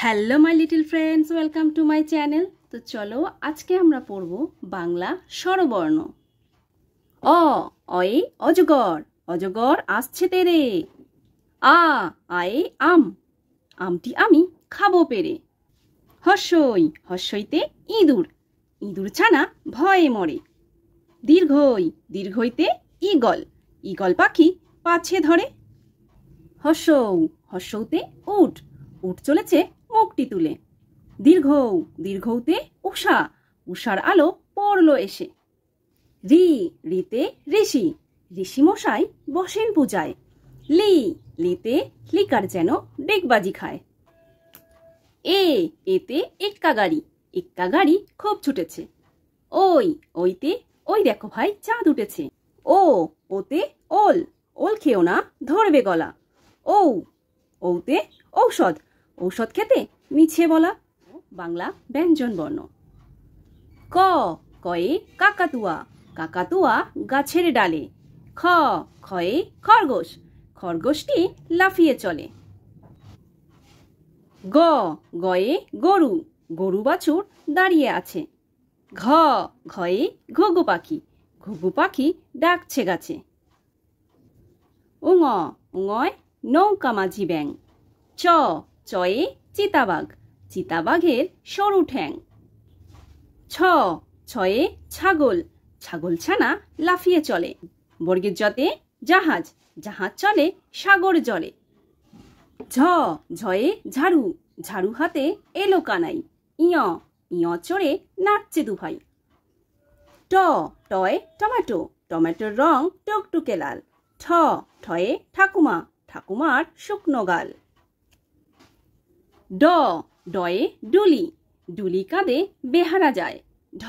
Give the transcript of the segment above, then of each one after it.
Hello my little friends, welcome to my channel. তো চলো আজকে আমরা পড়ব বাংলা স্বরবর্ণ। অ অয়ে অজগর, অজগর আসছে তেরে। আ আয়ে আম, আমটি আমি খাবো পেরে। হর্ষই, হর্ষইতে ইঁদুর, ইঁদুর ছানা ভয়ে মরে। দীর্ঘই, দীর্ঘইতে ঈগল, ঈগল পাখি পাছে ধরে। হর্ষৌ, হর্ষৌতে উট, উট চলেছে মুখটি তুলে। দীর্ঘৌ, দীর্ঘৌতে উষা, উষার আলো পড়লো এসে। রি, রিতে ঋষি, ঋষি মশাই বসেন পূজায়। লি, লিতে লিকার যেন ডেকবাজি খায়। এ, এতে এক্কা গাড়ি, এক্কা গাড়ি খুব ছুটেছে। ওই, ওইতে ওই দেখো ভাই চাঁদ উঠেছে। ও, ওতে ওল, ওল খেও না ধরবে গলা। ঔ, ঔতে ঔষধ, ঔষধ খেতে মিছে বলা। বাংলা ব্যঞ্জন বর্ণ। ক, কয়ে কাকাতুয়া, কাকাতুয়া গাছের ডালে। খ, খয়ে খরগোশ, খরগোশটি লাফিয়ে চলে। গ, গয়ে গরু, গরু বাছুর দাঁড়িয়ে আছে। ঘ, ঘয়ে ঘুঘু পাখি, ঘুঘু পাখি ডাকছে গাছে। উঙ, উঙয় নৌকা মাঝি ব্যাং। চ, চয়ে চিতাবাঘ, চিতাবাঘের সরু ঠ্যাং। ছ, ছয়ে ছাগল, ছাগল ছানা লাফিয়ে চলে। বর্গের জতে জাহাজ, জাহাজ চলে সাগর জলে। ঝ, ঝয়ে ঝাড়ু, ঝাড়ু হাতে এলো কানাই। ইয়, ইয় চড়ে নাচছে দুভাই। ট, টয়ে টমেটো, টমেটোর রং টুকটুকে লাল। ঠ, ঠয়ে ঠাকুমা, ঠাকুমার শুকনো গাল। ড, ডয়ে ডুলি, ডুলি কাঁধে বেহারা যায়। ঢ,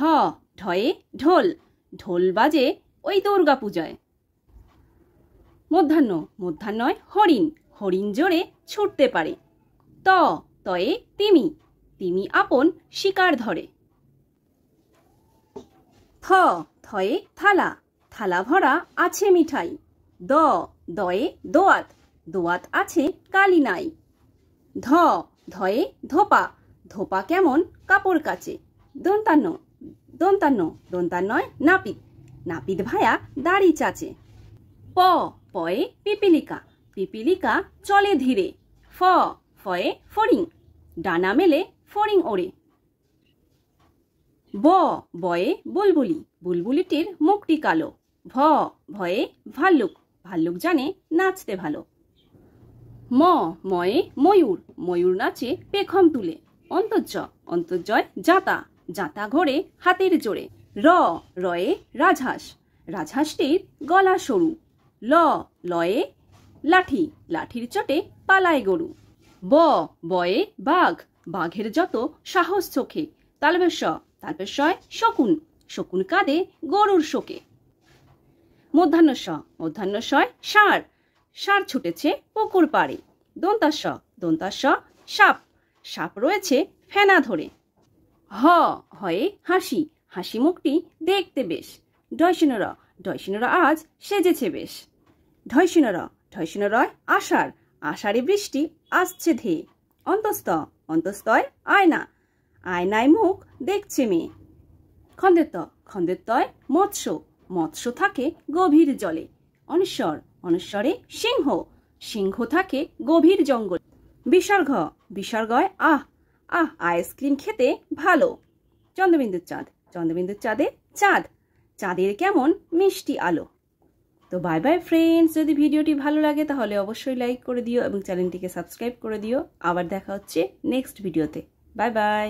ঢয়ে ঢোল, ঢোল বাজে ওই দুর্গা পূজায়। মধ্যাহ্ন, মধ্যাহ্নয় হরিণ, হরিণ জোরে ছুটতে পারে। ত, তয়ে তিমি, তিমি আপন শিকার ধরে। থ, থয়ে থালা, থালা ভরা আছে মিঠাই। দ, দয়ে দোয়াত, দোয়াত আছে কালি নাই। ধ, ধয়ে ধোপা, ধোপা কেমন কাপড় কাচে। দন্তান্ন, দন্তান্ন, দন্তান্নয় নাপিত, নাপিত ভায়া দাড়ি চাচে। প, পয়ে পিপিলিকা, পিপিলিকা চলে ধীরে। ফ, ফয়ে ফড়িং, ডানা মেলে ফড়িং ওড়ে। ব, বয়ে বুলবুলি, বুলবুলিটির মুখটি কালো। ভ, ভয়ে ভাল্লুক, ভাল্লুক জানে নাচতে ভালো। ম, ময়ে ময়ূর, ময়ূর নাচে পেখম তুলে। অন্তর্য, অন্তর্জয় জাতা, জাতা ঘোরে হাতের জোরে। র, রয়ে রাজহাঁস, রাজহাঁসটির গলা সরু। ল, লয়ে লাঠি, লাঠির চটে পালায় গরু। ব, বয়ে বাঘ, বাঘের যত সাহস চোখে। তালবেশ, তালবেশয় শকুন, শকুন কাঁদে গরুর শোকে। মধ্যাহ্নস, মধ্যাহ্নশয় ষাঁড়, ষাঁড় ছুটেছে পুকুর পাড়ে। দন্তাস, দন্তাস সাপ, সাপ রয়েছে ফেনা ধরে। হ, হয়ে হাসি, হাসি মুখটি দেখতে বেশ। ডয়সিনর, ডয়সিনর আজ সেজেছে বেশ। ঢয়সিনর, ঢয়সিনরয় আষাঢ়, আষাঢ়ে বৃষ্টি আসছে ধেয়ে। অন্তস্ত, অন্তস্তয় আয়না, আয়নায় মুখ দেখছে মেয়ে। খন্দেত, খন্দেতয় মৎস্য, মৎস্য থাকে গভীর জলে। অনেশ্বর, অনেশ্বরে সিংহ, সিংহ থাকে গভীর জঙ্গল। বিসর্গ, বিসর্গয় আহ, আহ আইসক্রিম খেতে ভালো। চন্দ্রবিন্দুর চাঁদ, চন্দ্রবিন্দুর চাঁদে চাঁদ, চাঁদের কেমন মিষ্টি আলো। তো বাই বাই ফ্রেন্ডস, যদি ভিডিওটি ভালো লাগে তাহলে অবশ্যই লাইক করে দিও এবং চ্যানেলটিকে সাবস্ক্রাইব করে দিও। আবার দেখা হচ্ছে নেক্সট ভিডিওতে। Bye bye.